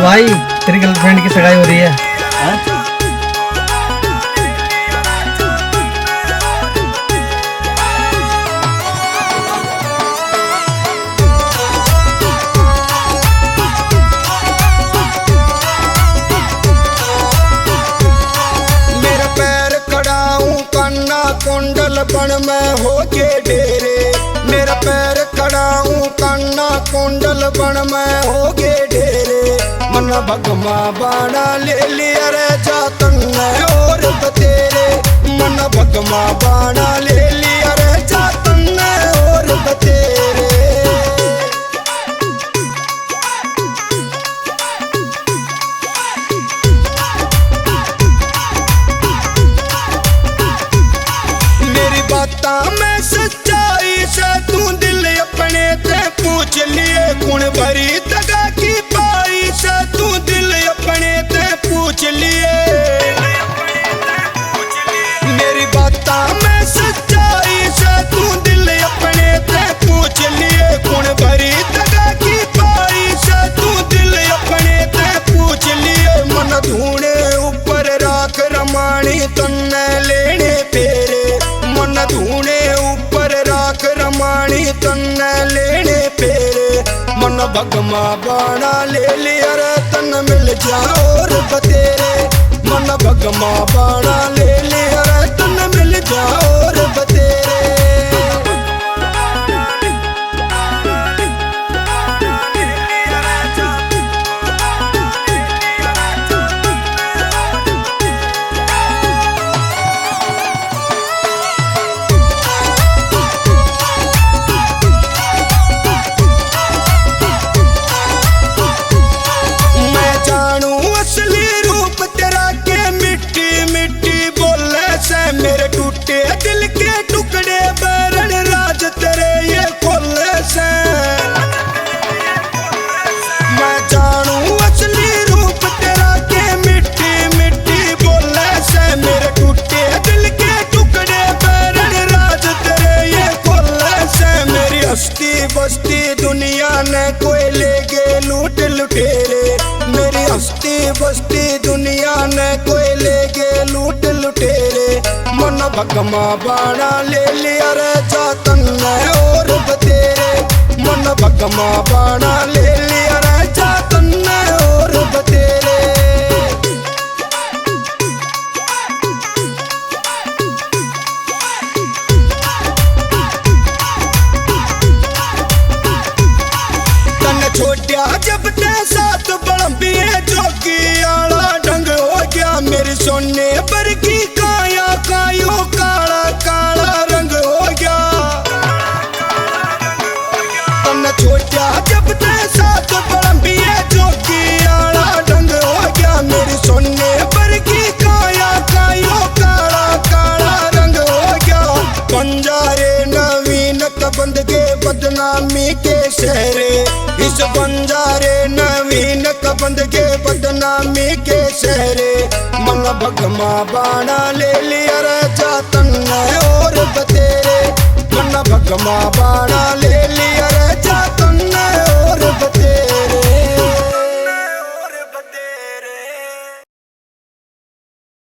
भाई तेरी गर्लफ्रेंड की सगाई हो रही है। हाँ? मेरा पैर खड़ाऊं कान्ना कुंडल बन में होके डेरे। मेरा पैर खड़ाऊं कान्ना कुंडल बन में होके डेरे। मन भगमा बाणा ले लिया रे जातन और बतेरे। मन भगमा बाणा ले लिया रे जातन और बतेरे। मेरी बातां में सच्चाई से तू दिल अपने ते पूछ लिए। कुण भरी दगा की पाई से तू दिल अपने ते पूछ लिए। मेरी बातां में सच्चाई से तू दिल अपने ते पूछ लिए। कुण भरी दगा की पाई से तू दिल अपने ते पूछ लिए। मन धूने ऊपर राख रमाणी तन्ने लेने फेरे। मन धूने ऊपर राख रमाणी तन्ने लेने फेरे। मन भगमा बाणा ले लिया रे तन मिल जा और बतेरे। मन भगमा बाणा ले लिया रे तन मिल जा और बतेरे। मेरे टूटे दिल के टुकड़े बरन राज तेरे ये खोले से। मैं जानू असली रूप तेरा के मिट्टी मिट्टी बोले से। मेरे टूटे दिल के टुकड़े बरन राज तेरे ये खोले से। मेरी हस्ती बस्ती दुनिया ने कोई ले गए लूट लुटेरे। मेरी हस्ती बस्ती दुनिया ने कोई ले गए लूट लुटेरे। मन भगमा बाणा ले लिया रे जातन और बतेरे। मन भगमा बाणा ले लिया रे जातन और बतेरे। तन छोटिया जब ते साथ बड़बिए जोगी आला ढंग हो गया। मेरी सोने पर की काया कायो काला काला रंग हो गया। तन छोटिया जब ते साथ बड़बिए जोगी आला ढंग हो गया। मेरी सोने पर की काया कायो काला काला रंग हो गया। बंजारे नवीन बंद के बदनामी के शहरे। इस बंजारे नवीन बंद के बदनामी के शहरे। मन भगमा बाणा ले लिया रे जातन और बतेरे। मन भगमा